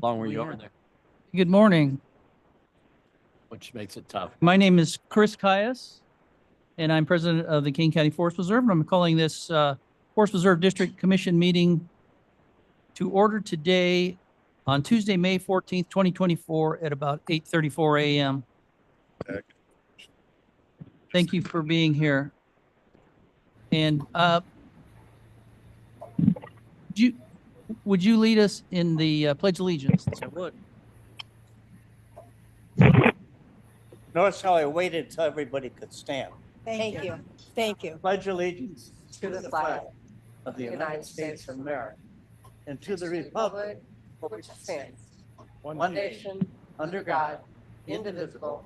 How long were you over there? Good morning. Which makes it tough. My name is Chris Caius, and I'm president of the Kane County Forest Preserve, and I'm calling this Forest Preserve District Commission meeting to order today on Tuesday, May 14th, 2024 at about 8:34 a.m. Thank you for being here. And would you lead us in the Pledge of Allegiance? Yes, I would. Notice how I waited till everybody could stand. Thank you. Thank you. Pledge allegiance To the flag of the United States of America and to the republic for which it stands, one nation, under God, indivisible,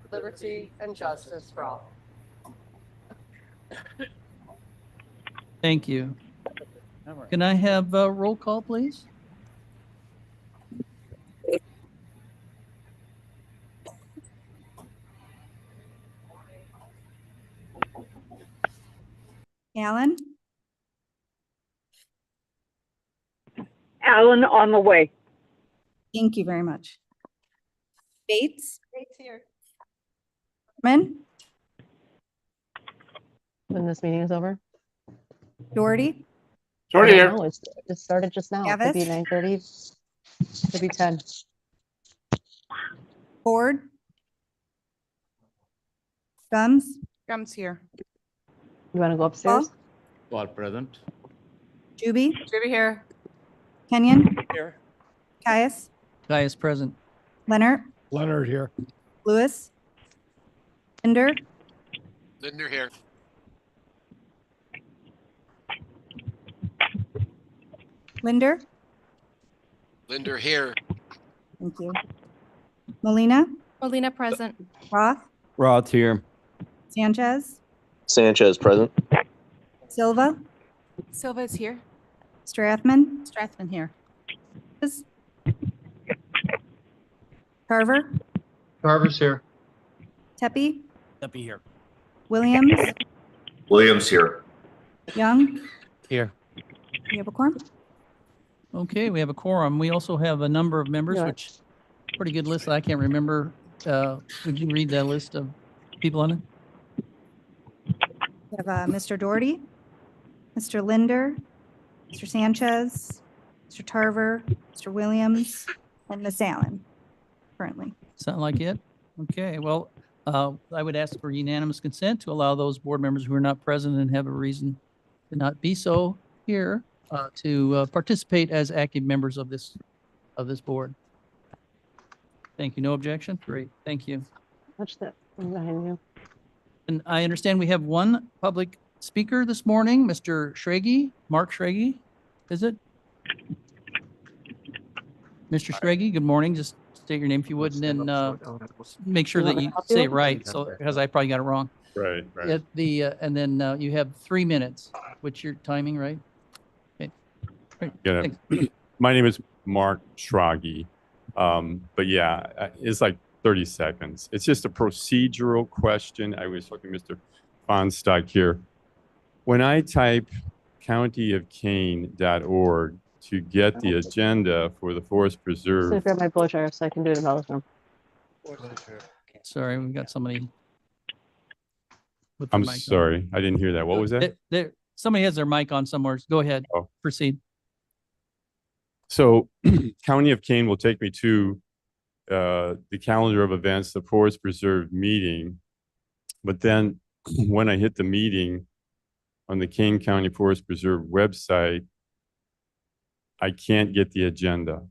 with liberty and justice for all. Thank you. Can I have a roll call, please? Allen, Alan on the way. thank you very much. Bates, Bates here. Berman, When this meeting is over? Doherty, Sorry I here. don't know, it started just now. It could be Gavis? 9:30. Could be 10. Ford, Gums, Gums here. You want to go upstairs? All present. Juby, Juby here. Kenyon, here. Caius, Caius present. Leonard, Leonard here. Lewis, Linder, Linder here. Linder, Linder here. thank you. Molina, Molina present. Roth, Rod's here. Sanchez, Sanchez present. Silva, Silva is here. Strathman, Strathman here. Carver, Carver's here. Tepe, Be here. Williams, Williams here. Young. Here. You have a quorum? Okay, we have a quorum. We also have a number of members, Yeah. which pretty good list. I can't remember. Would you read that list of people on it? We have Mr. Doherty, Mr. Linder, Mr. Sanchez, Mr. Tarver, Mr. Williams, and Ms. Allen currently. Sound like it? Okay, well, I would ask for unanimous consent to allow those board members who are not present and have a reason to not be so here to participate as active members of this board. Thank you. No objection? Great. Thank you. Watch that one behind you. And I understand we have one public speaker this morning, Mr. Schrage, Mark Schrage, is it? Mr. Schrage, good morning. Just state your name if you would, and then make sure You that want me you to help say you? it right, so, because I probably got it wrong. Right, And then you have 3 minutes. What's your timing, right? Okay. Great. Yeah. Thanks. My name is Mark Schrage. But yeah, it's like 30 seconds. It's just a procedural question. I was talking to Mr. Fonstock here. When I type countyofkane.org to get the agenda for the Forest I'm just gonna Preserve, grab my blow dryer so I can do it in the other room. Sorry, we've got somebody. with their I'm mic on. sorry, I didn't hear that. What was that? Somebody has their mic on somewhere. Go ahead. Oh. Proceed. So County of Kane will take me to the calendar of events, the Forest Preserve meeting. But then when I hit the meeting on the Kane County Forest Preserve website, I can't get the agenda.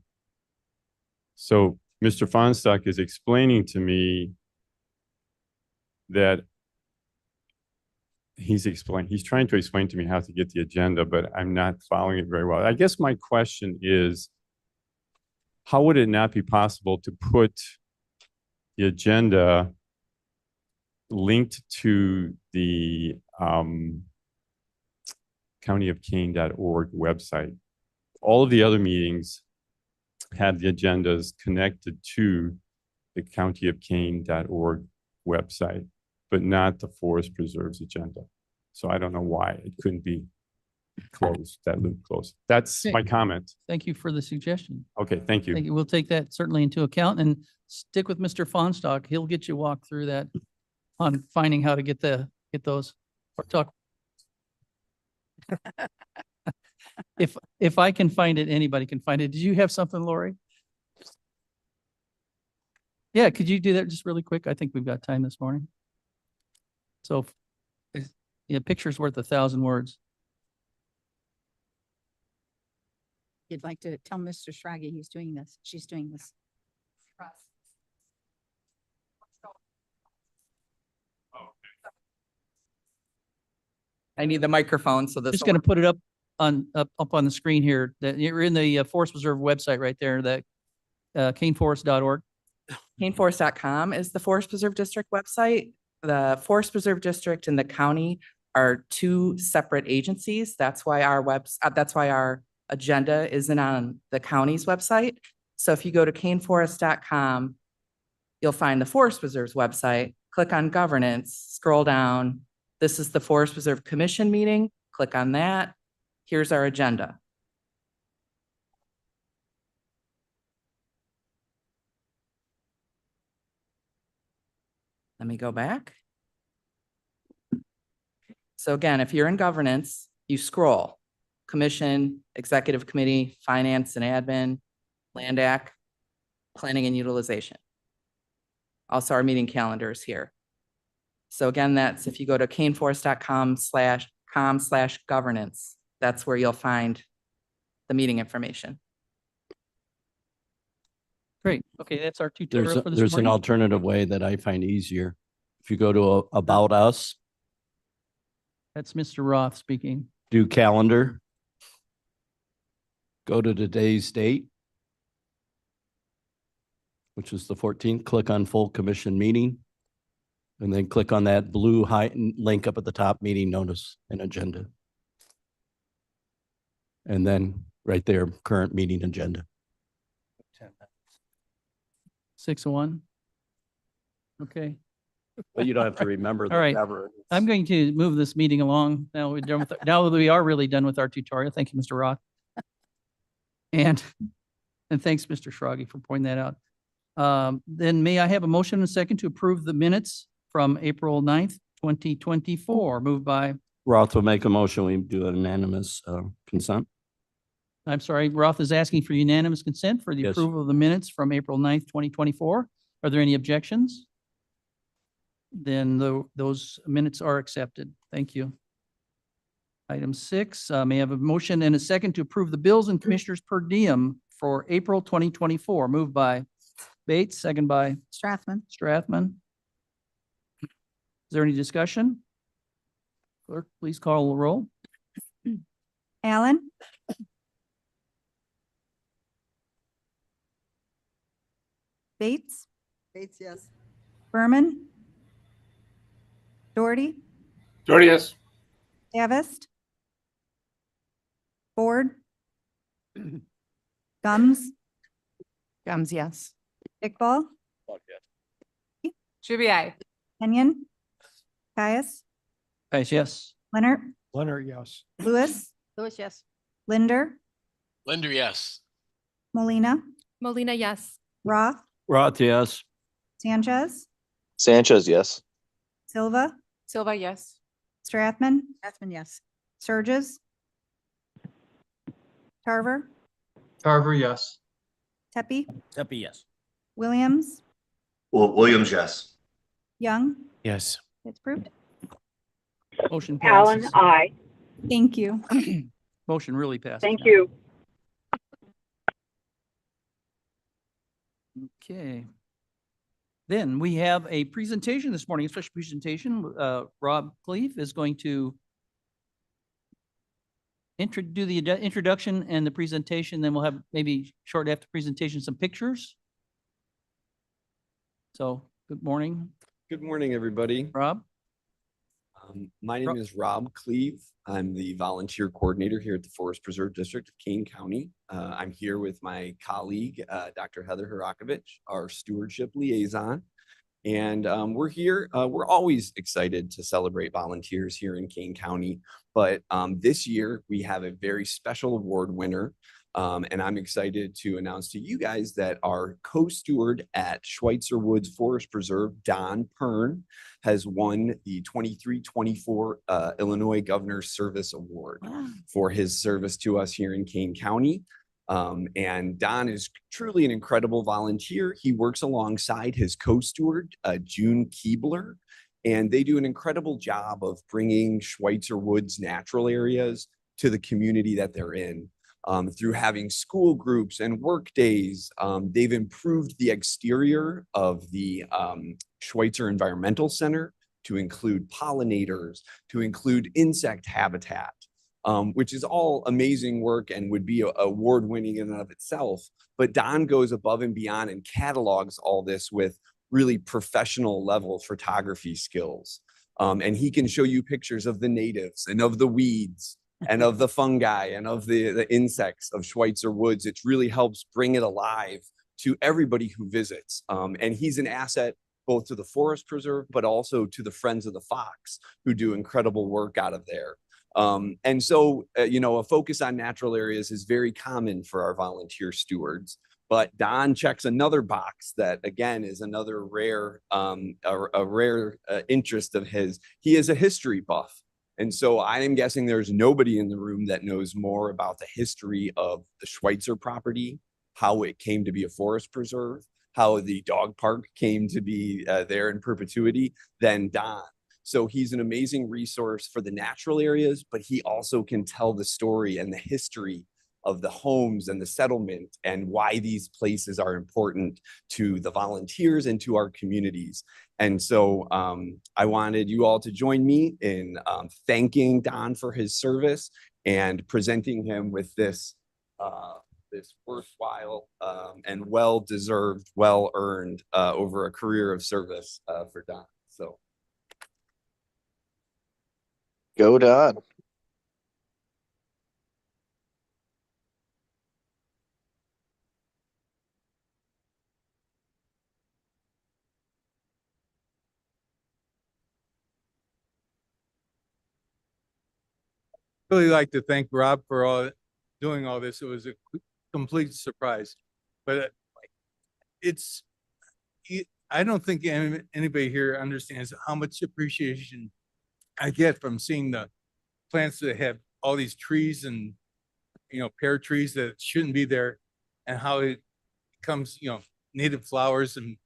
So Mr. Fonstock is explaining to me that he's trying to explain to me how to get the agenda, but I'm not following it very well. I guess my question is, how would it not be possible to put the agenda linked to the countyofkane.org website? All of the other meetings have the agendas connected to the countyofkane.org website, but not the Forest Preserve's agenda. So I don't know why it couldn't be close, that loop close. That's Okay. my comment. Thank you for the suggestion. Okay, thank you. Thank you. We'll take that certainly into account and stick with Mr. Fonstock. He'll get you walked through that on finding how to get those or talk. If I can find it, anybody can find it. Did you have something, Lori? Yeah, could you do that just really quick? I think we've got time this morning. So, yeah, picture's worth 1,000 words. You'd like to tell Mr. Schrage he's doing this, she's doing this. I need the microphone, so this. Just going to put it up on the screen here. That you're in the Forest Preserve website right there, that kaneforest.org. Kaneforest.com is the Forest Preserve District website. The Forest Preserve District and the county are two separate agencies. That's why our agenda isn't on the county's website. So if you go to kaneforest.com, you'll find the Forest Preserve's website, click on governance, scroll down. This is the Forest Preserve Commission meeting. Click on that. Here's our agenda. Let me go back. So again, if you're in governance, you scroll. Commission, Executive Committee, Finance and Admin, Land Act, Planning and Utilization. Also, our meeting calendar is here. So again, that's if you go to kaneforest.com/governance, that's where you'll find the meeting information. Great. Okay, that's our tutorial for this There's an morning. alternative way that I find easier. If you go to About Us, That's Mr. Roth speaking. do calendar, go to today's date, which is the 14th, click on full commission meeting, and then click on that blue link up at the top, meeting notice and agenda. And then right there, current meeting agenda. 6:01. Okay. But you don't have to remember. All right. I'm going to move this meeting along. Now we're done with, now that we are really done with our tutorial. Thank you, Mr. Roth. And thanks, Mr. Schrage, for pointing that out. Then may I have a motion and a second to approve the minutes from April 9th, 2024, moved by, Roth will make a motion. We do an unanimous consent. I'm sorry, Roth is asking for unanimous consent for the Yes. approval of the minutes from April 9th, 2024. Are there any objections? Then those minutes are accepted. Thank you. Item 6, may I have a motion and a second to approve the bills and commissioners per diem for April 2024, moved by Bates, second by Strathman. Strathman. Is there any discussion? Clerk, please call the roll. Allen, Bates, Bates, yes. Berman, Doherty, Doherty, yes. Davis, Ford, Gums, Gums, yes. Iqbal, Trivia. Kenyon, Caius, Guys, yes. Leonard, Leonard, yes. Lewis, Lewis, yes. Linder, Linder, yes. Molina, Molina, yes. Roth, Roth, yes. Sanchez, Sanchez, yes. Silva, Silva, yes. Strathman, Strathman, yes. Sturgis, Tarver, Tarver, yes. Tepe, Tepe, yes. Williams, Williams, yes. Young. Yes. It's approved. Motion Allen, passes. aye. Thank you. Motion really passes. Thank now. you. Okay. Then we have a presentation this morning, a special presentation. Rob Cleve is going to do the introduction and the presentation. Then we'll have maybe shortly after presentation, some pictures. So good morning, Good morning, everybody. Rob. My name is Rob Cleve. I'm the volunteer coordinator here at the Forest Preserve District of Kane County. I'm here with my colleague, Dr. Heather Harakovich, our stewardship liaison. And we're here. We're always excited to celebrate volunteers here in Kane County. But this year we have a very special award winner. And I'm excited to announce to you guys that our co-steward at Schweitzer Woods Forest Preserve, Don Pern, has won the 23-24 Illinois Governor's Service Award for his service to us here in Kane County. And Don is truly an incredible volunteer. He works alongside his co-steward, June Keebler, and they do an incredible job of bringing Schweitzer Woods natural areas to the community that they're in. Through having school groups and work days, they've improved the exterior of the Schweitzer Environmental Center to include pollinators, to include insect habitat. Which is all amazing work and would be award-winning in and of itself. But Don goes above and beyond and catalogs all this with really professional level photography skills. And he can show you pictures of the natives and of the weeds and of the fungi and of the insects of Schweitzer Woods. It really helps bring it alive to everybody who visits. And he's an asset both to the Forest Preserve, but also to the Friends of the Fox, who do incredible work out of there. And so, you know, a focus on natural areas is very common for our volunteer stewards. But Don checks another box that, again, is another rare, interest of his. He is a history buff. And so I am guessing there's nobody in the room that knows more about the history of the Schweitzer property, how it came to be a forest preserve, how the dog park came to be there in perpetuity than Don. So he's an amazing resource for the natural areas, but he also can tell the story and the history of the homes and the settlement and why these places are important to the volunteers and to our communities. And so I wanted you all to join me in thanking Don for his service and presenting him with this this worthwhile and well-deserved, well-earned over a career of service for Don. So. Go Don. Really like to thank Rob for doing all this. It was a complete surprise, but I don't think anybody here understands how much appreciation I get from seeing the plants that have all these trees and, you know, pear trees that shouldn't be there, and how it comes, you know, native flowers, and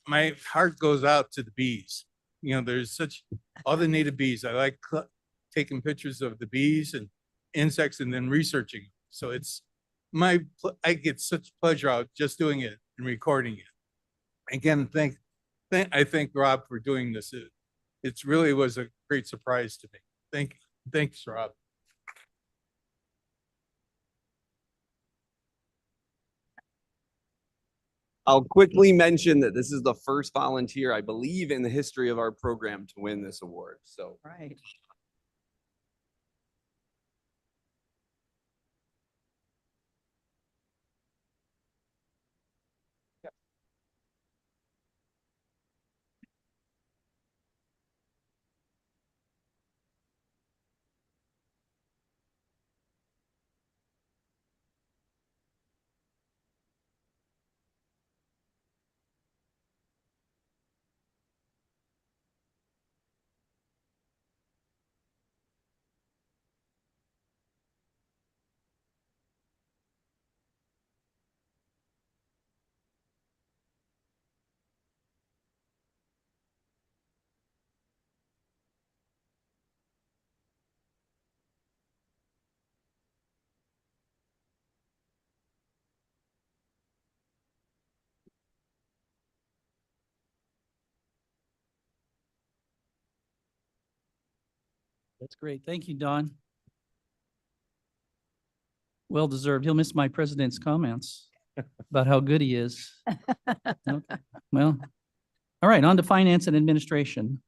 my heart goes out to the bees. You know, there's all the native bees. I like taking pictures of the bees and insects and then researching. So I get such pleasure out just doing it and recording it. Again, I thank Rob for doing this. It really was a great surprise to me. Thanks, Rob. I'll quickly mention that this is the first volunteer, I believe, in the history of our program to win this award. So. Right. That's great. Thank you, Don. Well deserved. He'll miss my president's comments about how good he is. Okay. Well, all right, on to finance and administration.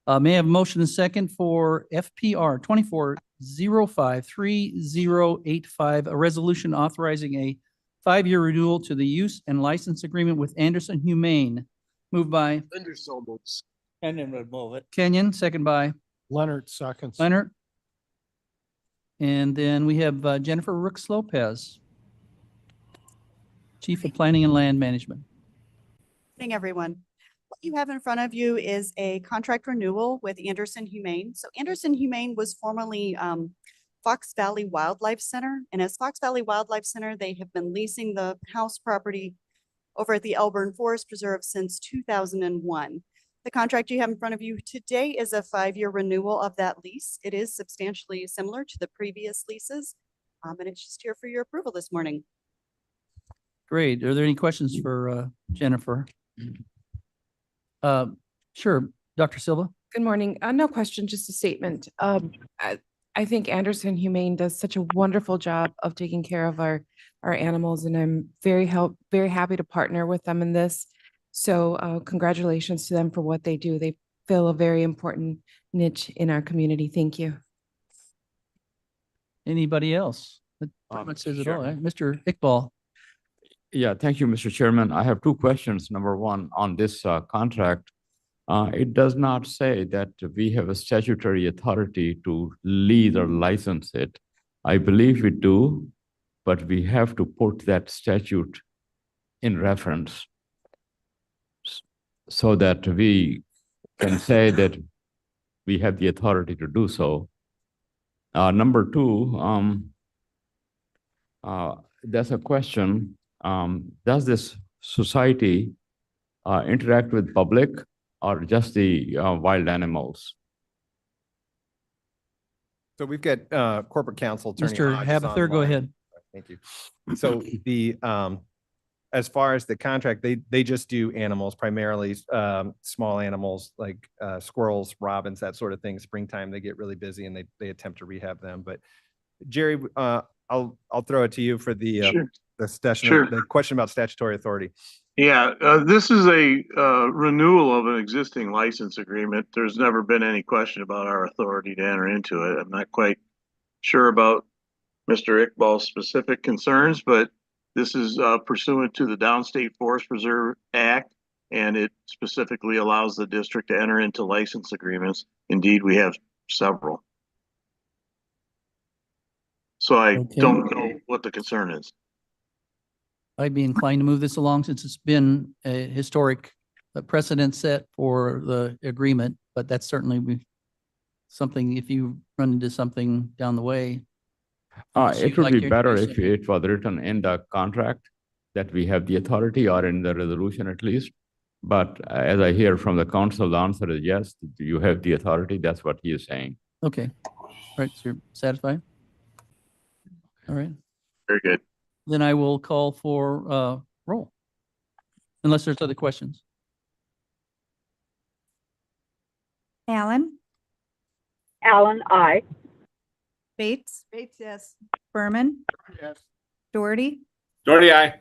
May I have a motion and second for FPR 24053085, a resolution authorizing a 5-year renewal to the use and license agreement with Anderson Humane Moved by Linder so moves. And then we'll move it. Kenyon, second by Leonard seconds. Leonard. And then we have Jennifer Rooks Lopez, Chief of Planning and Land Management. Morning, everyone. What you have in front of you is a contract renewal with Anderson Humane. So Anderson Humane was formerly Fox Valley Wildlife Center. And as Fox Valley Wildlife Center, they have been leasing the house property over at the Elburn Forest Preserve since 2001. The contract you have in front of you today is a 5-year renewal of that lease. It is substantially similar to the previous leases. And it's just here for your approval this morning. Great. Are there any questions for Jennifer? Sure, Dr. Silva. Good morning. No question, just a statement. I think Anderson Humane does such a wonderful job of taking care of our animals, and I'm very happy to partner with them in this. So congratulations to them for what they do. They fill a very important niche in our community. Thank you. Anybody else? That pretty much says it all, right? Mr. Iqbal. Yeah, thank you, Mr. Chairman. I have two questions. Number one, on this contract, it does not say that we have a statutory authority to lease or license it. I believe we do, but we have to put that statute in reference so that we can say that we have the authority to do so. Number two, there's a question. Does this society interact with public or just the wild animals? So we've got corporate counsel attorney. Mr. Hodges Habather, go online. ahead. Thank you. So the as far as the contract, they just do animals, primarily small animals like squirrels, robins, that sort of thing. Springtime, they get really busy and they attempt to rehab them. But Jerry, I'll throw it to you for the Sure. the question about statutory authority. Yeah, this is a renewal of an existing license agreement. There's never been any question about our authority to enter into it. I'm not quite sure about Mr. Iqbal's specific concerns, but this is pursuant to the Downstate Forest Preserve Act, and it specifically allows the district to enter into license agreements. Indeed, we have several. So I don't know what the concern is. I'd be inclined to move this along since it's been a historic precedent set for the agreement, but that's certainly something, if you run into something down the way. It would be better if it was written in the contract that we have the authority, or in the resolution at least. But as I hear from the council, the answer is yes, you have the authority. That's what he is saying. Okay. All right, so you're satisfied? All right. Very good. Then I will call for roll, unless there's other questions. Allen, Allen, aye. Bates, Bates, yes. Berman, Yes. Doherty, Doherty, aye.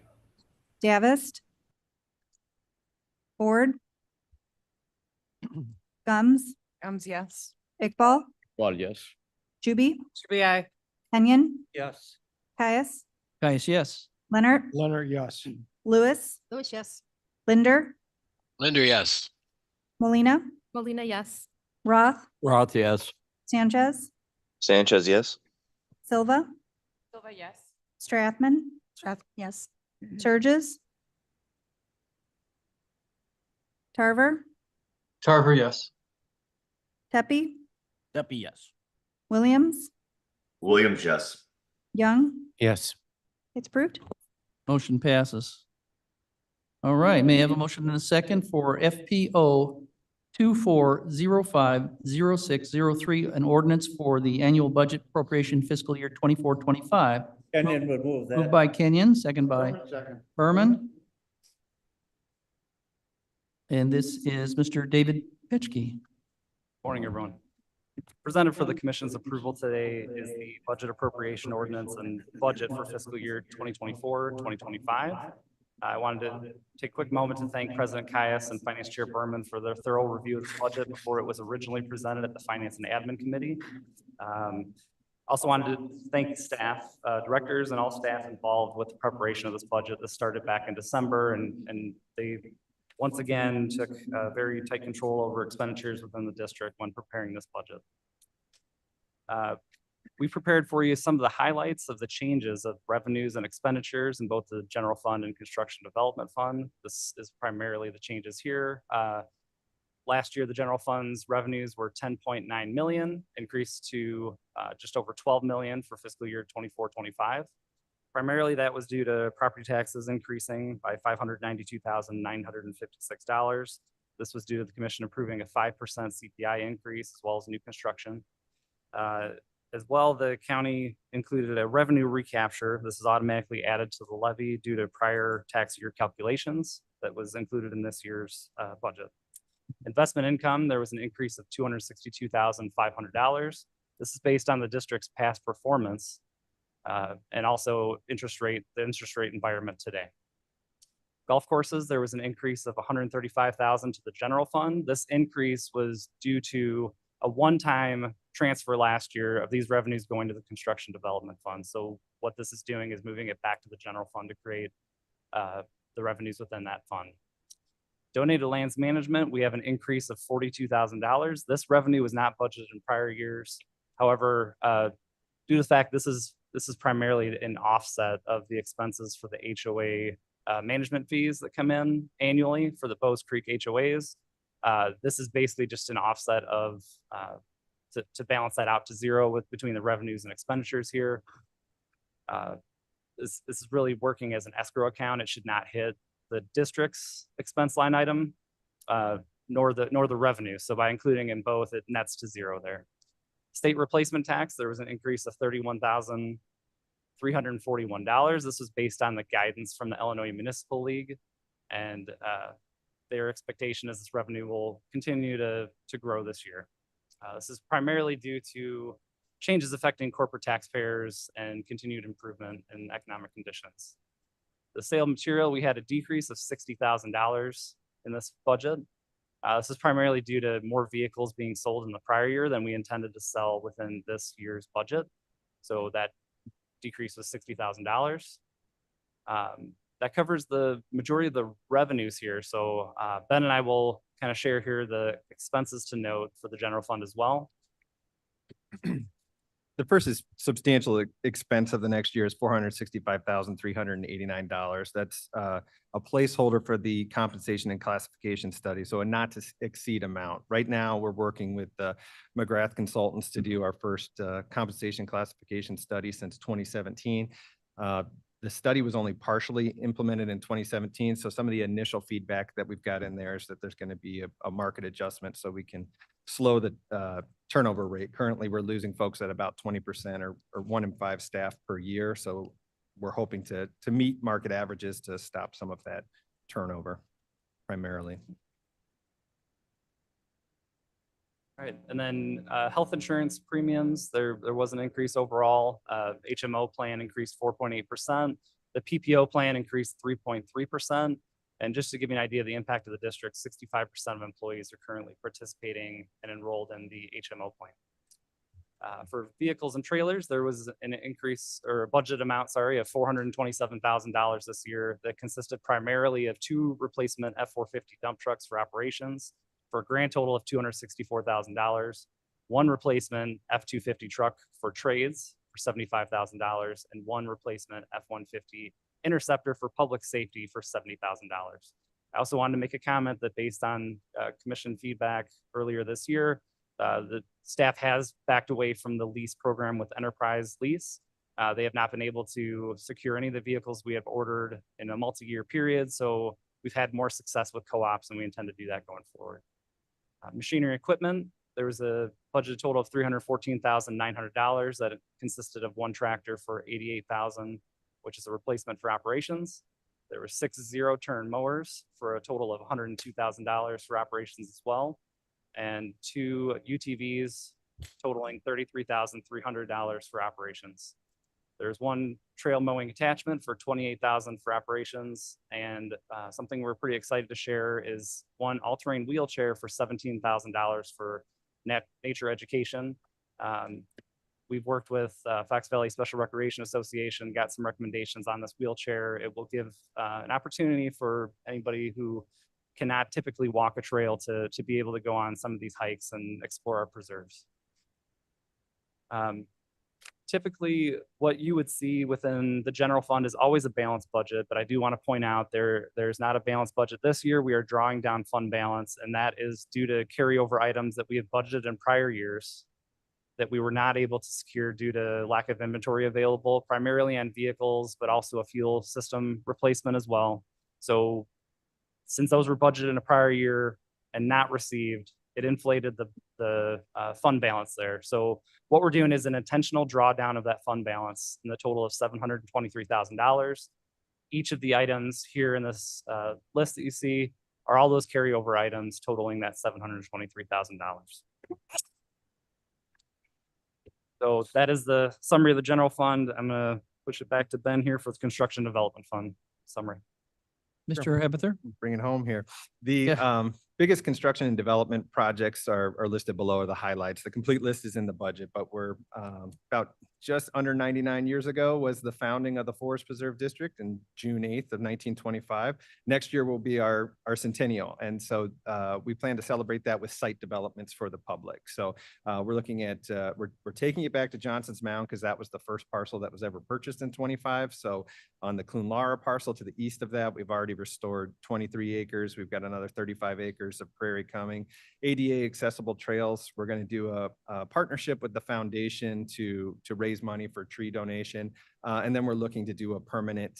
Davist, Ford, Gums, Yes. Iqbal, Well, yes. Juby, aye. Kenyon, Yes. Caius, Guys, yes. Leonard, Leonard, yes. Lewis, Lewis, yes. Linder, Linder, yes. Molina, Molina, yes. Roth, Roth, yes. Sanchez, Sanchez, yes. Silva, Silva, yes. Strathman, Yes. Surges, Tarver, Tarver, yes. Tepe, Deputy, yes. Williams, Williams, yes. Young. Yes. It's approved. Motion passes. All right, may I have a motion in a second for FPO 24050603, an ordinance for the annual budget appropriation fiscal year 24-25. Kenyon would move that. Moved by Kenyon, second by Second. Berman. And this is Mr. David Pitchkey. Morning, everyone. Presented for the commission's approval today is the budget appropriation ordinance and budget for fiscal year 2024-2025. I wanted to take a quick moment to thank President Caius and Finance Chair Berman for their thorough review of the budget before it was originally presented at the Finance and Admin Committee. Also wanted to thank staff, directors, and all staff involved with the preparation of this budget. This started back in December, and they once again took very tight control over expenditures within the district when preparing this budget. We prepared for you some of the highlights of the changes of revenues and expenditures in both the general fund and construction development fund. This is primarily the changes here. Last year, the general fund's revenues were 10.9 million, increased to just over 12 million for fiscal year 24-25. Primarily, that was due to property taxes increasing by $592,956. This was due to the commission approving a 5% CPI increase as well as new construction. As well, the county included a revenue recapture. This is automatically added to the levy due to prior tax year calculations that was included in this year's budget. Investment income, there was an increase of $262,500. This is based on the district's past performance and also the interest rate environment today. Golf courses, there was an increase of $135,000 to the general fund. This increase was due to a one-time transfer last year of these revenues going to the construction development fund. So what this is doing is moving it back to the general fund to create the revenues within that fund. Donated lands management, we have an increase of $42,000. This revenue was not budgeted in prior years. However, due to the fact this is primarily an offset of the expenses for the HOA management fees that come in annually for the Bowes Creek HOAs. This is basically just an offset of to balance that out to zero between the revenues and expenditures here. This is really working as an escrow account. It should not hit the district's expense line item, nor the revenue. So by including in both, it nets to zero there. State replacement tax, there was an increase of $31,341. This was based on the guidance from the Illinois Municipal League, and their expectation is this revenue will continue to grow this year. This is primarily due to changes affecting corporate taxpayers and continued improvement in economic conditions. The sale of material, we had a decrease of $60,000 in this budget. This is primarily due to more vehicles being sold in the prior year than we intended to sell within this year's budget. So that decrease was $60,000. That covers the majority of the revenues here. So Ben and I will kind of share here the expenses to note for the general fund as well. The first is substantial expense of the next year is $465,389. That's a placeholder for the compensation and classification study, so a not to exceed amount. Right now, we're working with McGrath Consultants to do our first compensation classification study since 2017. The study was only partially implemented in 2017, so some of the initial feedback that we've got in there is that there's going to be a market adjustment so we can slow the turnover rate. Currently, we're losing folks at about 20% or 1 in 5 staff per year. So we're hoping to meet market averages to stop some of that turnover primarily. All right, and then health insurance premiums, there was an increase overall. HMO plan increased 4.8%. The PPO plan increased 3.3%. And just to give you an idea of the impact of the district, 65% of employees are currently participating and enrolled in the HMO plan. For vehicles and trailers, there was an increase or a budget amount, sorry, of $427,000 this year that consisted primarily of 2 replacement F-450 dump trucks for operations for a grand total of $264,000, 1 replacement F-250 truck for trades for $75,000, and 1 replacement F-150 Interceptor for public safety for $70,000. I also wanted to make a comment that based on commission feedback earlier this year, the staff has backed away from the lease program with Enterprise Lease. They have not been able to secure any of the vehicles we have ordered in a multi-year period, so we've had more success with co-ops, and we intend to do that going forward. Machinery equipment, there was a budget total of $314,900 that consisted of 1 tractor for $88,000, which is a replacement for operations. There were 6 zero-turn mowers for a total of $102,000 for operations as well, and 2 UTVs totaling $33,300 for operations. There's 1 trail mowing attachment for $28,000 for operations, and something we're pretty excited to share is 1 all-terrain wheelchair for $17,000 for nature education. We've worked with Fox Valley Special Recreation Association, got some recommendations on this wheelchair. It will give an opportunity for anybody who cannot typically walk a trail to be able to go on some of these hikes and explore our preserves. Typically, what you would see within the general fund is always a balanced budget, but I do want to point out there's not a balanced budget this year. We are drawing down fund balance, and that is due to carryover items that we have budgeted in prior years that we were not able to secure due to lack of inventory available, primarily on vehicles, but also a fuel system replacement as well. So since those were budgeted in a prior year and not received, it inflated the fund balance there. So what we're doing is an intentional drawdown of that fund balance in the total of $723,000. Each of the items here in this list that you see are all those carryover items totaling that $723,000. So that is the summary of the general fund. I'm gonna push it back to Ben here for the construction development fund summary. Mr. Ebether? Bring it home here. The biggest construction and development projects are listed below the highlights. The complete list is in the budget, but we're about just under 99 years ago was the founding of the Forest Preserve District in June 8th of 1925. Next year will be our centennial. And so we plan to celebrate that with site developments for the public. So we're looking at, we're taking it back to Johnson's Mound because that was the first parcel that was ever purchased in 25. So on the Clune Lara parcel to the east of that, we've already restored 23 acres. We've got another 35 acres of prairie coming. ADA accessible trails. We're going to do a partnership with the foundation to raise money for tree donation. And then we're looking to do a permanent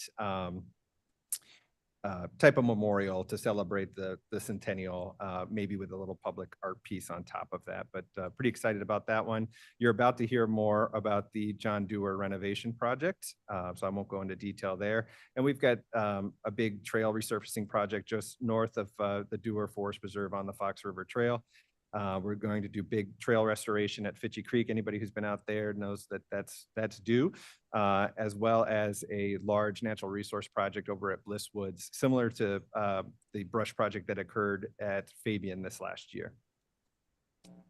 type of memorial to celebrate the centennial, maybe with a little public art piece on top of that. But pretty excited about that one. You're about to hear more about the John Dewar renovation project, so I won't go into detail there. And we've got a big trail resurfacing project just north of the Dewar Forest Preserve on the Fox River Trail. We're going to do big trail restoration at Fitchie Creek. Anybody who's been out there knows that that's due, as well as a large natural resource project over at Bliss Woods, similar to the brush project that occurred at Fabian this last year.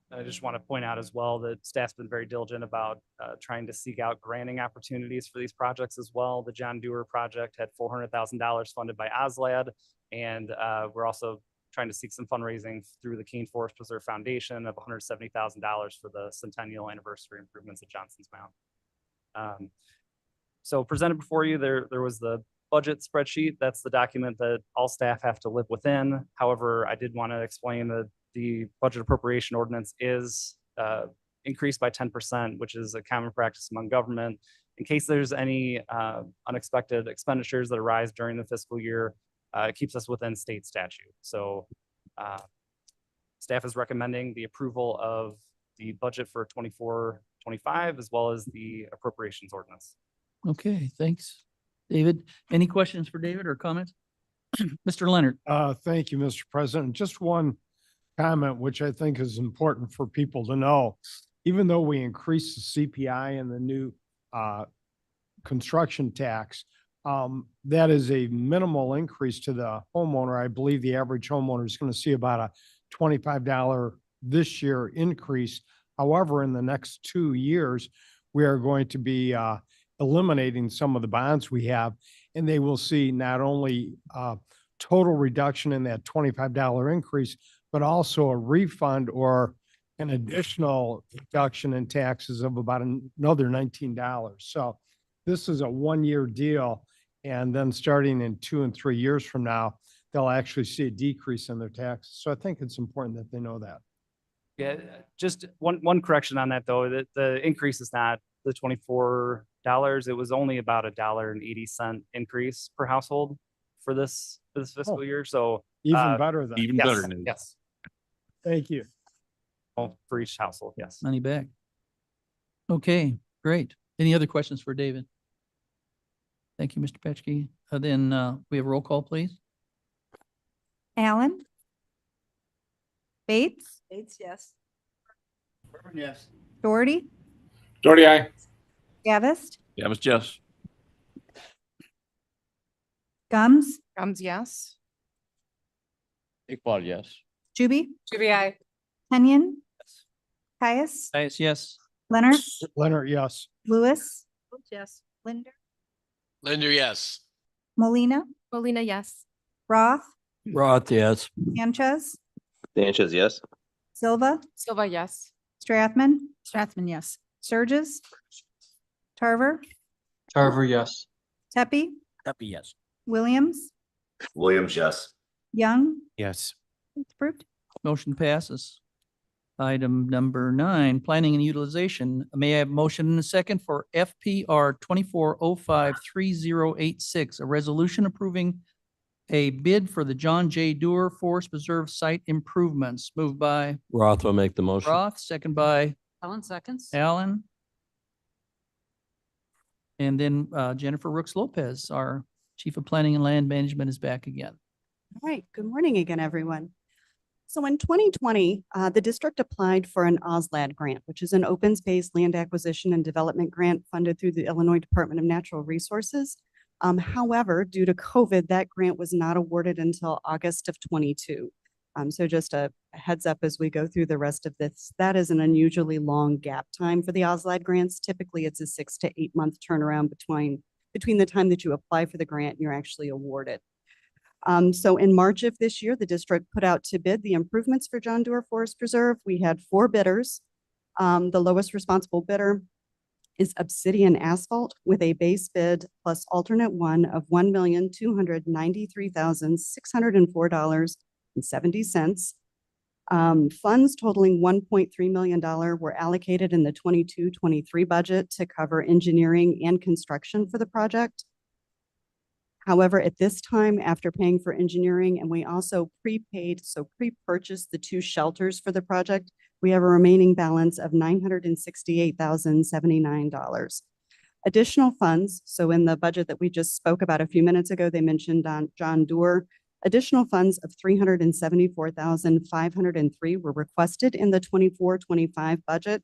I just want to point out as well that staff's been very diligent about trying to seek out granting opportunities for these projects as well. The John Dewar project had $400,000 funded by OSLAD, and we're also trying to seek some fundraising through the Kane Forest Preserve Foundation of $170,000 for the centennial anniversary improvements at Johnson's Mound. So presented before you, there was the budget spreadsheet. That's the document that all staff have to live within. However, I did want to explain that the budget appropriation ordinance is increased by 10%, which is a common practice among government. In case there's any unexpected expenditures that arise during the fiscal year, it keeps us within state statute. So staff is recommending the approval of the budget for 24-25 as well as the appropriations ordinance. Okay, thanks. David, any questions for David or comments? Mr. Leonard? Thank you, Mr. President. Just one comment, which I think is important for people to know. Even though we increased the CPI and the new construction tax, that is a minimal increase to the homeowner. I believe the average homeowner is going to see about a $25 this year increase. However, in the next 2 years, we are going to be eliminating some of the bonds we have, and they will see not only total reduction in that $25 increase, but also a refund or an additional reduction in taxes of about another $19. So this is a 1-year deal. And then starting in 2 and 3 years from now, they'll actually see a decrease in their taxes. So I think it's important that they know that. Yeah, just one correction on that though, that the increase is not the $24. It was only about $1.80 increase per household for this fiscal year. So even better than even better. Yes. Thank you. For each household, yes. Money back. Okay, great. Any other questions for David? Thank you, Mr. Petchke. Then we have a roll call, please. Allen? Bates? Bates, yes. Yes. Doherty? Doherty, aye. Gavest? Gavest, yes. Gums? Gums, yes. Iqbal, yes. Juby? Juby, aye. Kenyon? Caius? Caius, yes. Leonard? Leonard, yes. Lewis? Yes. Linder? Linder, yes. Molina? Molina, yes. Roth? Roth, yes. Sanchez, Sanchez, yes. Silva, Silva, yes. Strathman, Strathman, yes. Surges, Tarver, Tarver, yes. Tepe, Happy, yes. Williams, Williams, yes. Young. Yes. It's approved. Motion passes. Item number 9, planning and utilization. May I have motion and a second for FPR 24053086, a resolution approving a bid for the John J. Doerr Forest Preserve site improvements. Moved by Roth will make the motion. Roth, second by Ellen seconds. Allen. And then Jennifer Rooks Lopez, our Chief of Planning and Land Management, is back again. All right, good morning again, everyone. So in 2020, the district applied for an OSLAD grant, which is an open space land acquisition and development grant funded through the Illinois Department of Natural Resources. However, due to COVID, that grant was not awarded until August of 22. So just a heads up as we go through the rest of this, that is an unusually long gap time for the OSLAD grants. Typically, it's a 6 to 8 month turnaround between the time that you apply for the grant and you're actually awarded. So in March of this year, the district put out to bid the improvements for John Doerr Forest Preserve. We had 4 bidders. The lowest responsible bidder is Obsidian Asphalt with a base bid plus alternate one of $1,293,604.70. Funds totaling $1.3 million were allocated in the 22-23 budget to cover engineering and construction for the project. However, at this time, after paying for engineering, and we also pre-purchased the 2 shelters for the project, we have a remaining balance of $968,079. Additional funds, so in the budget that we just spoke about a few minutes ago, they mentioned on John Doerr, additional funds of $374,503 were requested in the 24-25 budget,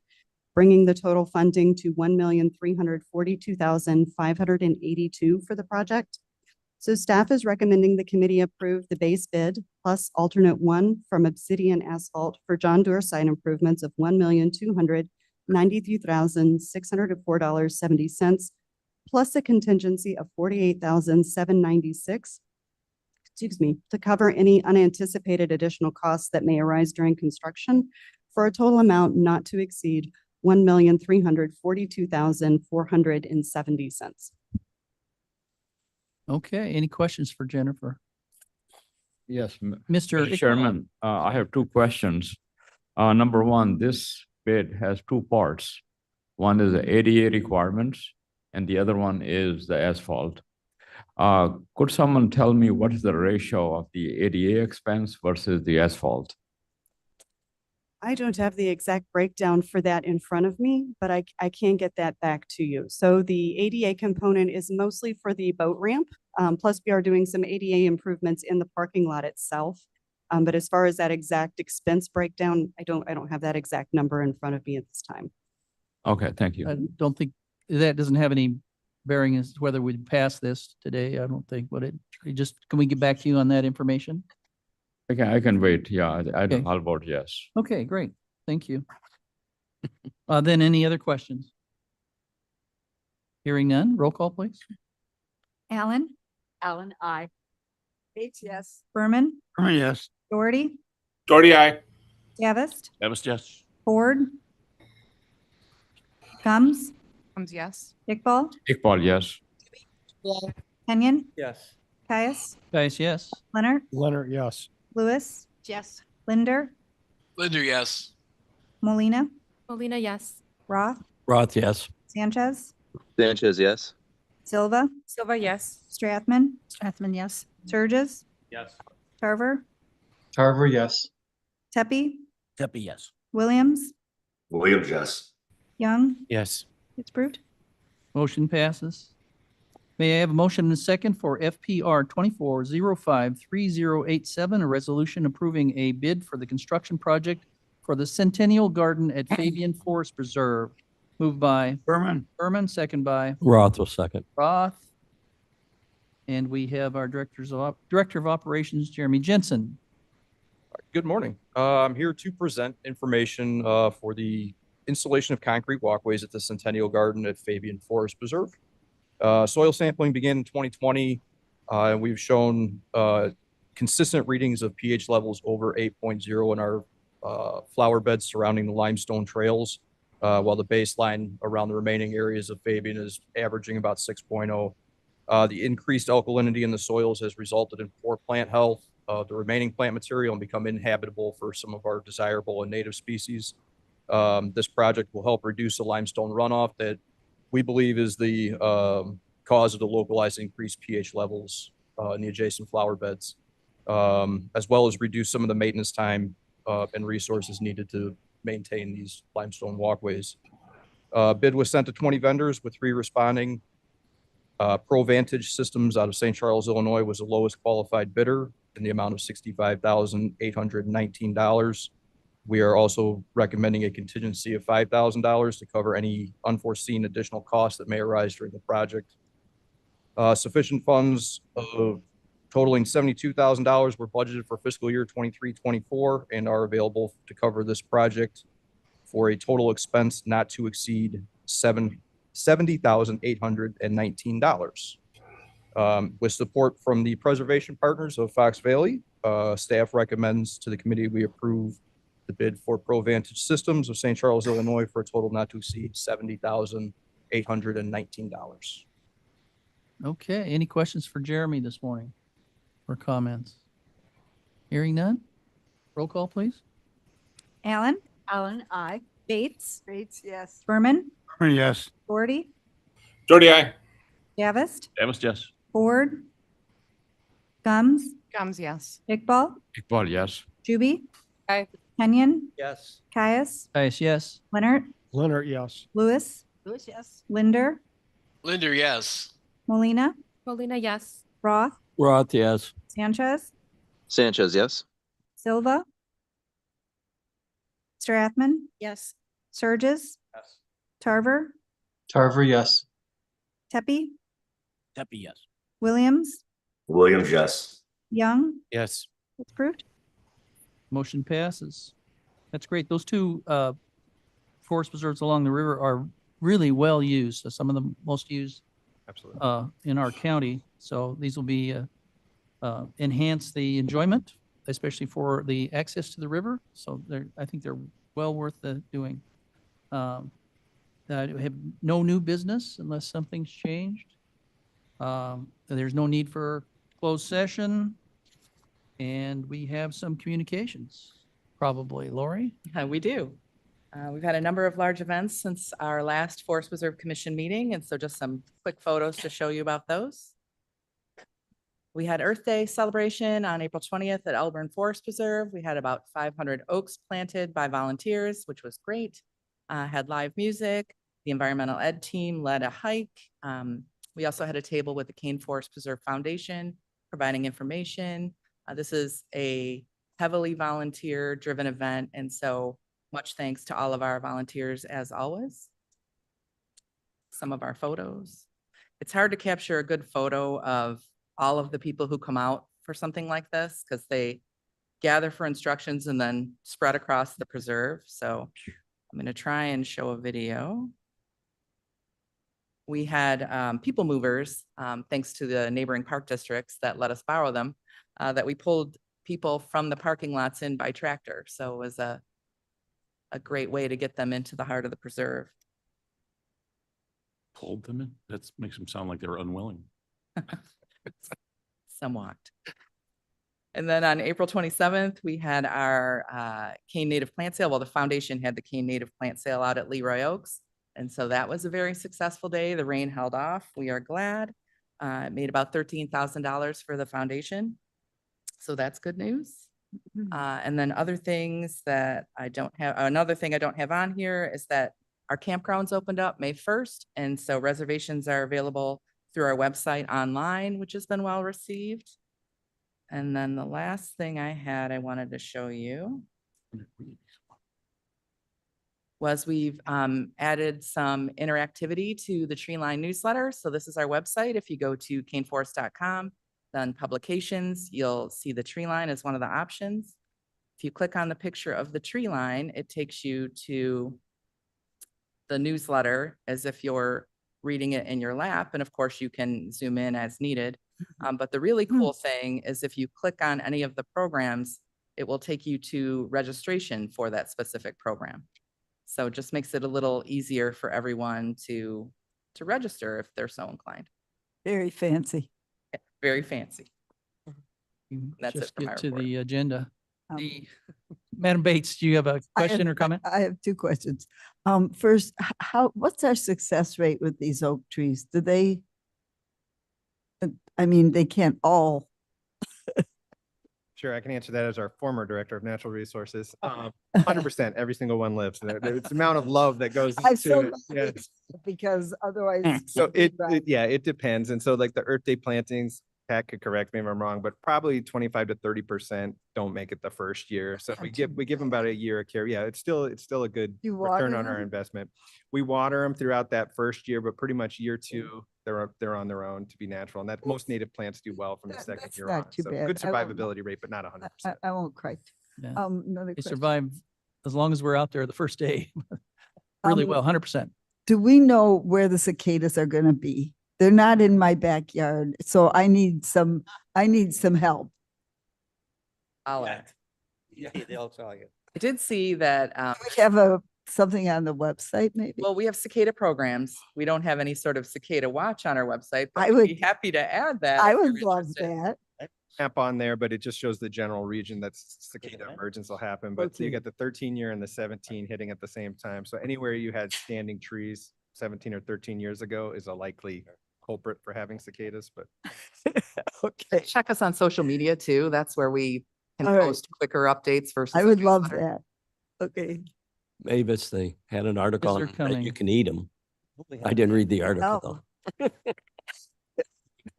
bringing the total funding to $1,342,582 for the project. So staff is recommending the committee approve the base bid plus alternate one from Obsidian Asphalt for John Doerr site improvements of $1,293,604.70 plus a contingency of $48,796, to cover any unanticipated additional costs that may arise during construction for a total amount not to exceed $1,342,470. Okay, any questions for Jennifer? Yes, Mr. Mr. Chairman, I have 2 questions. Number one, this bid has 2 parts. One is the ADA requirements and the other one is the asphalt. Could someone tell me what is the ratio of the ADA expense versus the asphalt? I don't have the exact breakdown for that in front of me, but I can get that back to you. So the ADA component is mostly for the boat ramp. Plus we are doing some ADA improvements in the parking lot itself. But as far as that exact expense breakdown, I don't have that exact number in front of me at this time. Okay, thank you. I don't think that doesn't have any bearing as to whether we pass this today. I don't think, but can we get back to you on that information? Okay, I can wait. Yeah, Okay. I'll vote yes. Okay, great. Thank you. Then any other questions? Hearing none, roll call, please. Allen, Allen, I. Bates, yes. Berman, Berman, yes. Doherty, Doherty, aye. Davist, Davis, yes. Ford, Combs, Yes. Iqbal, Iqbal, yes. Kenyon, Yes. Caius, Guys, yes. Leonard, Leonard, yes. Lewis, Yes. Linder, Linder, yes. Molina, Molina, yes. Roth, Roth, yes. Sanchez, Sanchez, yes. Silva, Silva, yes. Strathman, Strathman, yes. Surges, Yes. Tarver, Tarver, yes. Tepe, Tepe, yes. Williams, Williams, yes. Young. Yes. It's approved. Motion passes. May I have a motion and a second for FPR 24053087, a resolution approving a bid for the construction project for the Centennial Garden at Fabian Forest Preserve. Moved by Berman. Berman, second by Roth will second. Roth. And we have our Director of Operations, Jeremy Jensen. Good morning. I'm here to present information for the installation of concrete walkways at the Centennial Garden at Fabian Forest Preserve. Soil sampling began in 2020. And we've shown consistent readings of pH levels over 8.0 in our flower beds surrounding the limestone trails, while the baseline around the remaining areas of Fabian is averaging about 6.0. The increased alkalinity in the soils has resulted in poor plant health, the remaining plant material, and become inhabitable for some of our desirable and native species. This project will help reduce the limestone runoff that we believe is the cause of the localized increased pH levels in the adjacent flower beds, as well as reduce some of the maintenance time and resources needed to maintain these limestone walkways. Bid was sent to 20 vendors with 3 responding. ProVantage Systems out of St. Charles, Illinois was the lowest qualified bidder in the amount of $65,819. We are also recommending a contingency of $5,000 to cover any unforeseen additional costs that may arise during the project. Sufficient funds of totaling $72,000 were budgeted for fiscal year 23-24 and are available to cover this project for a total expense not to exceed $70,819. With support from the Preservation Partners of Fox Valley, staff recommends to the committee we approve the bid for ProVantage Systems of St. Charles, Illinois for a total not to exceed $70,819. Okay, any questions for Jeremy this morning or comments? Hearing none? Roll call, please. Allen, Allen, aye. Bates, Bates, yes. Berman, Yes. Doherty, Doherty, aye. Davist, Davis, yes. Ford, Gums, Gums, yes. Iqbal, Iqbal, yes. Juby, Aye. Kenyon, Yes. Caius, Yes. Leonard, Leonard, yes. Lewis, Lewis, yes. Linder, Linder, yes. Molina, Molina, yes. Roth, Roth, yes. Sanchez, Sanchez, yes. Silva, Stratman, Yes. Surges, Yes. Tarver, Tarver, yes. Tepe, Tepe, yes. Williams, Williams, yes. Young, Yes. it's approved. Motion passes. That's great. Those two forest preserves along the river are really well used. Some of the most used Absolutely. in our county. So these will be enhance the enjoyment, especially for the access to the river. So I think they're well worth the doing. I have no new business unless something's changed. There's no need for closed session. And we have some communications, probably. Lori? We do. We've had a number of large events since our last Forest Preserve Commission meeting, and so just some quick photos to show you about those. We had Earth Day celebration on April 20th at Elburn Forest Preserve. We had about 500 oaks planted by volunteers, which was great. Had live music. The environmental ed team led a hike. We also had a table with the Kane Forest Preserve Foundation, providing information. This is a heavily volunteer-driven event, and so much thanks to all of our volunteers as always. Some of our photos. It's hard to capture a good photo of all of the people who come out for something like this because they gather for instructions and then spread across the preserve. So I'm going to try and show a video. We had people movers, thanks to the neighboring park districts that let us borrow them, that we pulled people from the parking lots in by tractor. So it was a great way to get them into the heart of the preserve. Pulled them in? That makes them sound like they were unwilling. Some walked. And then on April 27th, we had our Kane Native Plant Sale. Well, the foundation had the Kane Native Plant Sale out at Leroy Oaks. And so that was a very successful day. The rain held off. We are glad. It made about $13,000 for the foundation. So that's good news. And then other things that I don't have, another thing I don't have on here is that our campgrounds opened up May 1st. And so reservations are available through our website online, which has been well received. And then the last thing I wanted to show you was we've added some interactivity to the Tree Line newsletter. So this is our website. If you go to kaneforest.com, then publications, you'll see the tree line as one of the options. If you click on the picture of the tree line, it takes you to the newsletter as if you're reading it in your lap. And of course, you can zoom in as needed. But the really cool thing is if you click on any of the programs, it will take you to registration for that specific program. So it just makes it a little easier for everyone to register if they're so inclined. Very fancy. Very fancy. You That's it just for my get to report. the agenda. Um, The, Madam Bates, do you have a I have- question or comment? I have two questions. First, what's our success rate with these oak trees? Do they? I mean, they can't all. Sure, I can answer that as our former Director of Natural Resources. 100%, every single one lives. It's the amount of love that goes I'm so into it. Yeah. glad, because otherwise. So yeah, it depends. And so like the Earth Day plantings, Pat could correct me if I'm wrong, but probably 25 to 30% don't make it the first year. So we give them about a year of care. Yeah, it's still a good You return water on our them? investment. We water them throughout that first year, but pretty much year two, they're on their own to be natural. And that most native plants do well from the second That's year not on. too So bad. good I won't- survivability rate, but not 100%. I won't cry. Yeah. Another They question. survive as long as we're out there the first day. Really well, 100%. Do we know where the cicadas are gonna be? They're not in my backyard, so I need some help. I'll add. Yeah, they'll tell you. I did see that, We have something on the website, maybe? well, we have cicada programs. We don't have any sort of cicada watch on our website, but I I'd would- be happy to add that. I if you're would love interested. that. Map on there, but it just shows the general region that's cicada emergence will happen. But you Okay. get the 13 year and the 17 hitting at the same time. So anywhere you had standing trees 17 or 13 years ago is a likely culprit for having cicadas, but Okay. Check us on social media too. That's where we can All right. post quicker updates versus. I a would love newsletter. that. Okay. Mavis, they had an article they're on that coming. you can eat them. I didn't read the article No. though.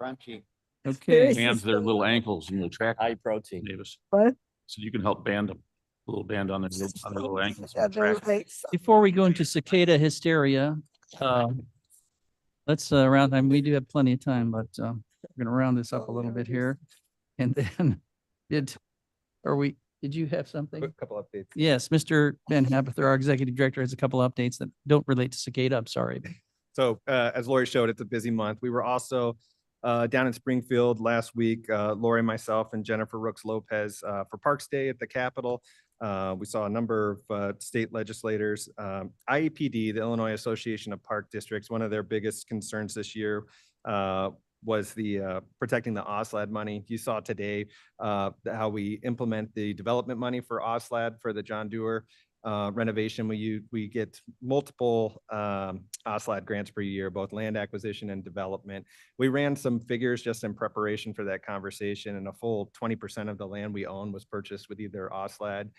Crunchy. Okay. Bands their little ankles and you'll track them, High protein. Davis. What? So you can help band them, a little band on their little ankles. Yeah, and track them. Before we go into cicada hysteria, let's round, I mean, we do have plenty of time, but we're gonna round this up a little bit here. And then did you have something? quick couple updates. Yes, Mr. Ben Habather, our executive director, has a couple updates that don't relate to cicada. I'm sorry. So as Lori showed, it's a busy month. We were also down in Springfield last week, Lori, myself, and Jennifer Rooks Lopez for Parks Day at the Capitol. We saw a number of state legislators. IEPD, the Illinois Association of Park Districts, one of their biggest concerns this year was the protecting the OSLAD money. You saw today how we implement the development money for OSLAD for the John Dewar renovation. We get multiple OSLAD grants per year, both land acquisition and development. We ran some figures just in preparation for that conversation, and a full 20% of the land we own was purchased with either OSLAD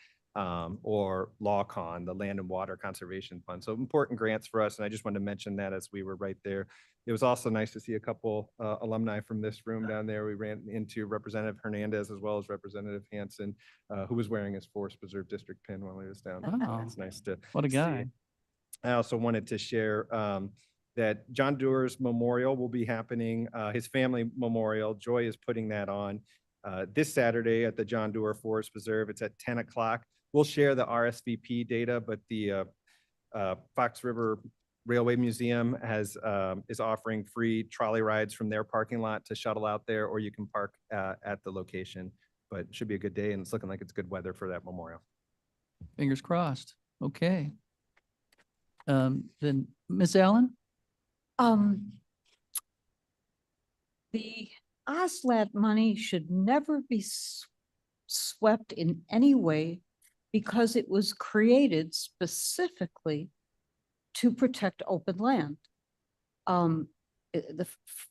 or LawCon, the Land and Water Conservation Fund. So important grants for us, and I just wanted to mention that as we were right there. It was also nice to see a couple alumni from this room down there. We ran into Representative Hernandez as well as Representative Hansen, who was wearing his Forest Preserve District pin while he was down there. Wow. It's nice to What a see. guy. I also wanted to share that John Dewar's memorial will be happening, his family memorial. Joy is putting that on this Saturday at the John Dewar Forest Preserve. It's at 10 o'clock. We'll share the RSVP data, but the Fox River Railway Museum is offering free trolley rides from their parking lot to shuttle out there, or you can park at the location. But it should be a good day, and it's looking like it's good weather for that memorial. Fingers crossed. Okay. Then Ms. Allen? The OSLAD money should never be swept in any way because it was created specifically to protect open land. The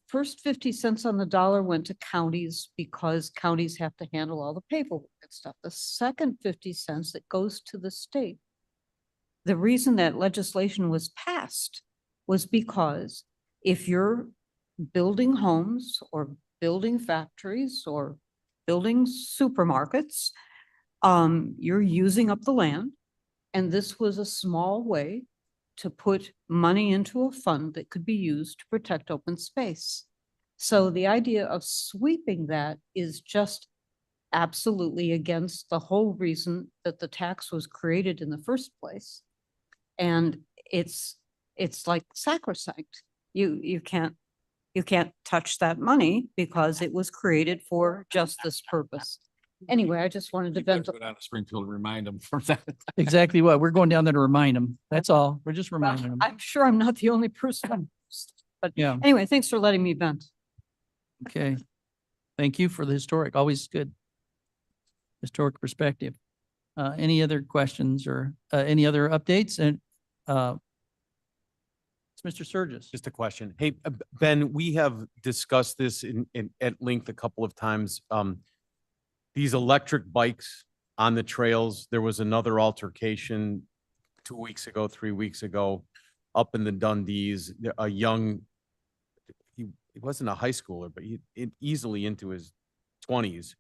first 50 cents on the dollar went to counties because counties have to handle all the paperwork and stuff. The second 50 cents that goes to the state. The reason that legislation was passed was because if you're building homes or building factories or building supermarkets, you're using up the land. And this was a small way to put money into a fund that could be used to protect open space. So the idea of sweeping that is just absolutely against the whole reason that the tax was created in the first place. And it's like sacrosanct. You can't You can't touch that money because it was created for just this purpose. Anyway, I just wanted to vent. Go down to Springfield and remind them for that. Exactly what. We're going down there to remind them. That's all. We're just reminding them. I'm sure I'm not the only person. But Yeah. anyway, thanks for letting me vent. Okay. Thank you for the historic. Always good. Historic perspective. Any other questions or any other updates? And it's Mr. Surges. Just a question. Hey, Ben, we have discussed this at length a couple of times. These electric bikes on the trails, there was another altercation 2 weeks ago, 3 weeks ago, up in the Dundees. A young, he wasn't a high schooler, but he easily into his 20s.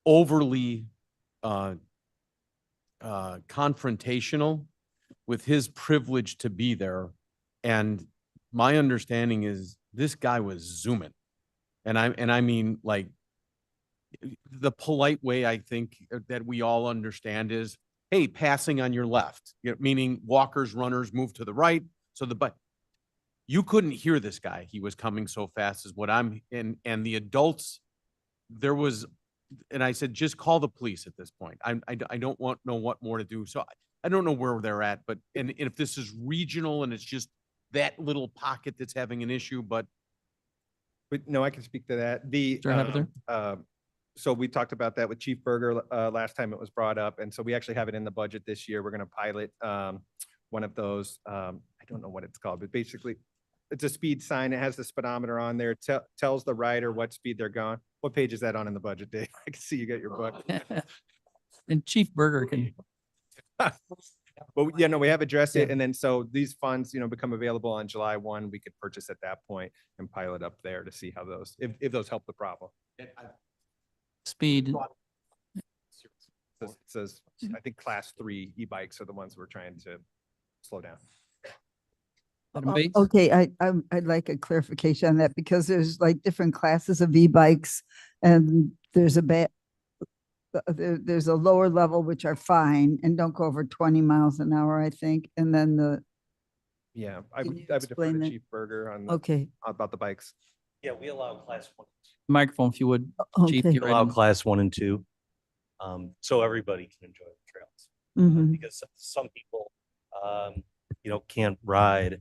Overly confrontational with his privilege to be there. And my understanding is this guy was zooming. And I mean, like, the polite way I think that we all understand is, hey, passing on your left, meaning walkers, runners move to the right. So but you couldn't hear this guy. He was coming so fast is what and the adults, there was, and I said, just call the police at this point. I don't know what more to do. So I don't know where they're at, but, and if this is regional and it's just that little pocket that's having an issue, but no, I can speak to that. So we talked about that with Chief Berger last time it was brought up. And so we actually have it in the budget this year. We're going to pilot one of those. I don't know what it's called, but basically it's a speed sign. It has the speedometer on there. Tells the rider what speed they're going. What page is that on in the budget, Dave? I can see you got your book. And Chief Berger can. But yeah, no, we have addressed it. And then so these funds, become available on July 1. We could purchase at that point and pilot up there to see how those, if those help the problem. Speed. It says, I think class 3 e-bikes are the ones we're trying to slow down. Okay, I'd like a clarification on that because there's like different classes of e-bikes and there's there's a lower level which are fine and don't go over 20 miles an hour, I think. And then yeah, I Can would you defer explain to that? Chief Berger on Okay. about the bikes. Yeah, we allow class 1. Microphone, if you would, Chief. Okay. get We allow ready. class 1 and 2, so everybody can enjoy the trails. Mhm. Because some people, can't ride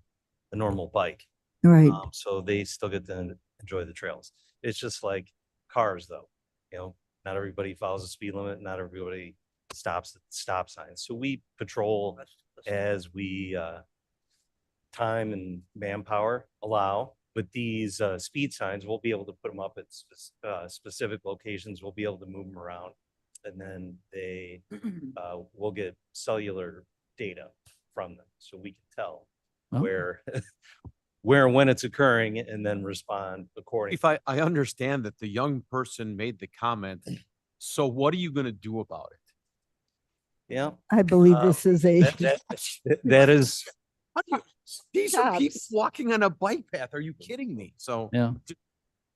a normal bike. Right. So they still get to enjoy the trails. It's just like cars, though. Not everybody follows the speed limit. Not everybody stops at stop signs. So we patrol as we time and manpower allow. With these speed signs, we'll be able to put them up at specific locations. We'll be able to move them around, and then they will get cellular data from them, so we can tell where and when it's occurring, and then respond accordingly. if I understand that the young person made the comment, so what are you going to do about it? Yeah, I believe this is a. that is. These are people walking on a bike path. Are you kidding me? So Yeah.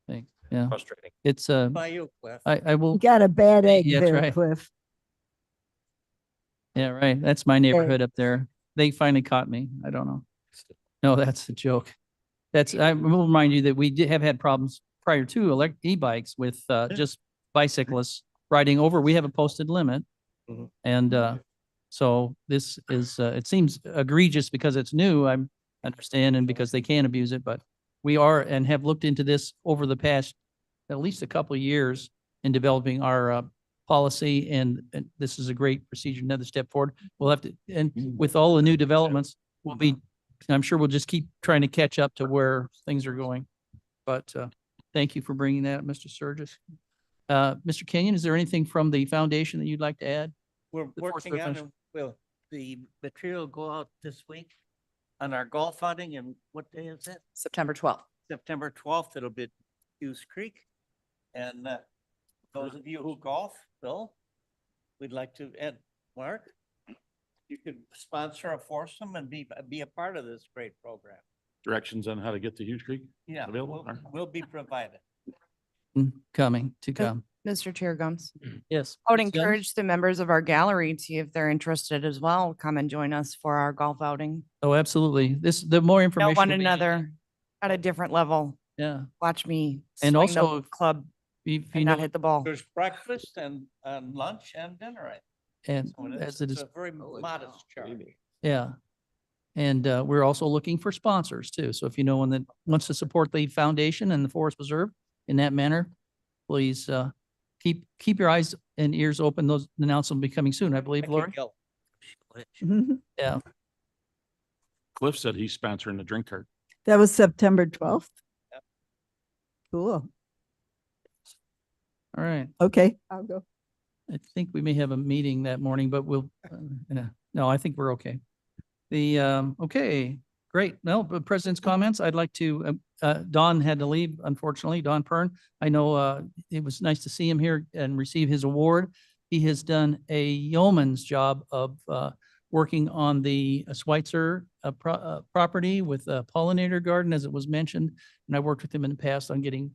Thanks. Yeah. Frustrating. It's By you, Cliff. I will. You got a bad egg Yeah, that's there, right. Cliff. Yeah, right. That's my neighborhood up there. They finally caught me. I don't know. No, that's a joke. I will remind you that we did have had problems prior to e-bikes with just bicyclists riding over. We have a posted limit. Mhm. And so this is, it seems egregious because it's new, I understand, and because they can abuse it, but we are and have looked into this over the past at least a couple of years in developing our policy, and this is a great procedure, another step forward. We'll have to, and with all the new developments, I'm sure we'll just keep trying to catch up to where things are going. But thank you for bringing that up, Mr. Surges. Mr. Kenyon, is there anything from the foundation that you'd like to add? We're Before working we on finish. it. Well, the material go out this week on our golf outing, and what day is it? September 12th. September 12th. It'll be at Hughes Creek. And those of you who golf, Bill, we'd like to, and Mark, you could sponsor a foursome and be a part of this great program. Directions on how to get to Hughes Creek? Yeah, Available? we'll be provided. Coming to come. Mr. Chair Gums. Yes. I would Ms. Guns? encourage the members of our gallery to, if they're interested as well, come and join us for our golf outing. Oh, absolutely. The more information. Know one will be- another. at a different level. Yeah. Watch me And swing the also, club if you and not know, hit the ball. There's breakfast and lunch and dinner. Right? and So as it it's is, a very modest charge. yeah. And we're also looking for sponsors too. So if you know one that wants to support the foundation and the Forest Preserve in that manner, please keep your eyes and ears open. Those announcements will be coming soon, I believe, Lori. Yeah. Cliff said he's sponsoring the drink cart. That was September 12th. Cool. All right. Okay, I'll go. I think we may have a meeting that morning, but we'll, no, I think we're okay. Okay, great. Well, the president's comments, I'd like to, Don had to leave, unfortunately, Don Pern. I know, it was nice to see him here and receive his award. He has done a yeoman's job of, working on the Schweitzer, property with a pollinator garden, as it was mentioned. And I worked with him in the past on getting,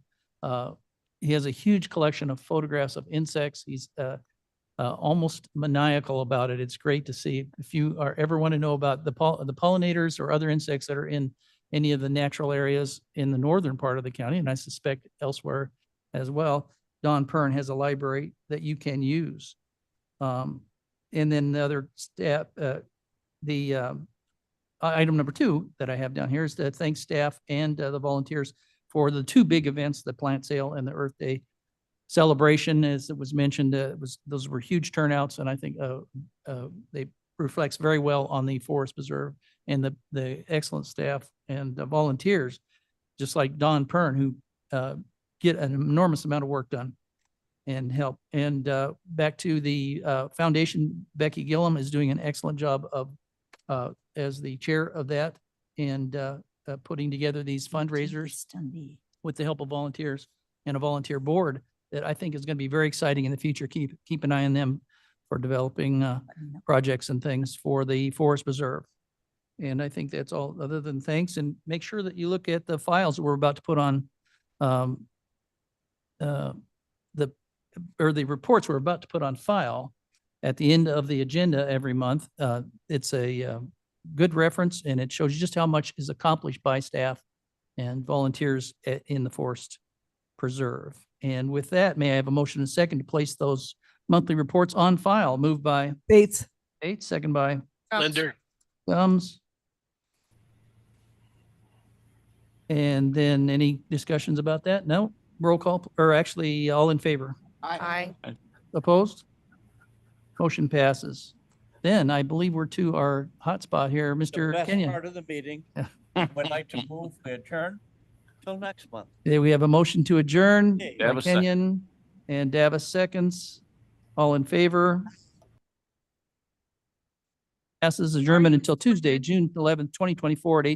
he has a huge collection of photographs of insects. He's, almost maniacal about it. It's great to see. If you ever want to know about the pollinators or other insects that are in any of the natural areas in the northern part of the county, and I suspect elsewhere as well, Don Pern has a library that you can use. And then the other step, item number 2 that I have down here is to thank staff and the volunteers for the 2 big events, the plant sale and the Earth Day celebration. As it was mentioned, those were huge turnouts, and I think they reflects very well on the Forest Preserve and the excellent staff and volunteers, just like Don Pern, who get an enormous amount of work done and help. And back to the foundation, Becky Gillum is doing an excellent job of as the chair of that and putting together these fundraisers with the help of volunteers and a volunteer board that I think is going to be very exciting in the future. Keep an eye on them for developing projects and things for the Forest Preserve. And I think that's all, other than thanks, and make sure that you look at the files that we're about to put on the reports we're about to put on file at the end of the agenda every month. It's a good reference, and it shows you just how much is accomplished by staff and volunteers in the Forest Preserve. And with that, may I have a motion and second to place those monthly reports on file? Moved by Bates. Bates, second by Linder. Thumbs. And then any discussions about that? No? Roll call, or actually all in favor? Aye. Opposed? Motion passes. Then I believe we're to our hotspot here, The Mr. best Kenyon. part of the meeting. Would like to move we adjourn till next month. Yeah, we have a motion to adjourn Okay. by Davis second. Kenyon and Davis seconds. All in favor? Passes adjournment until Tuesday, June 11th, 2024 at 8.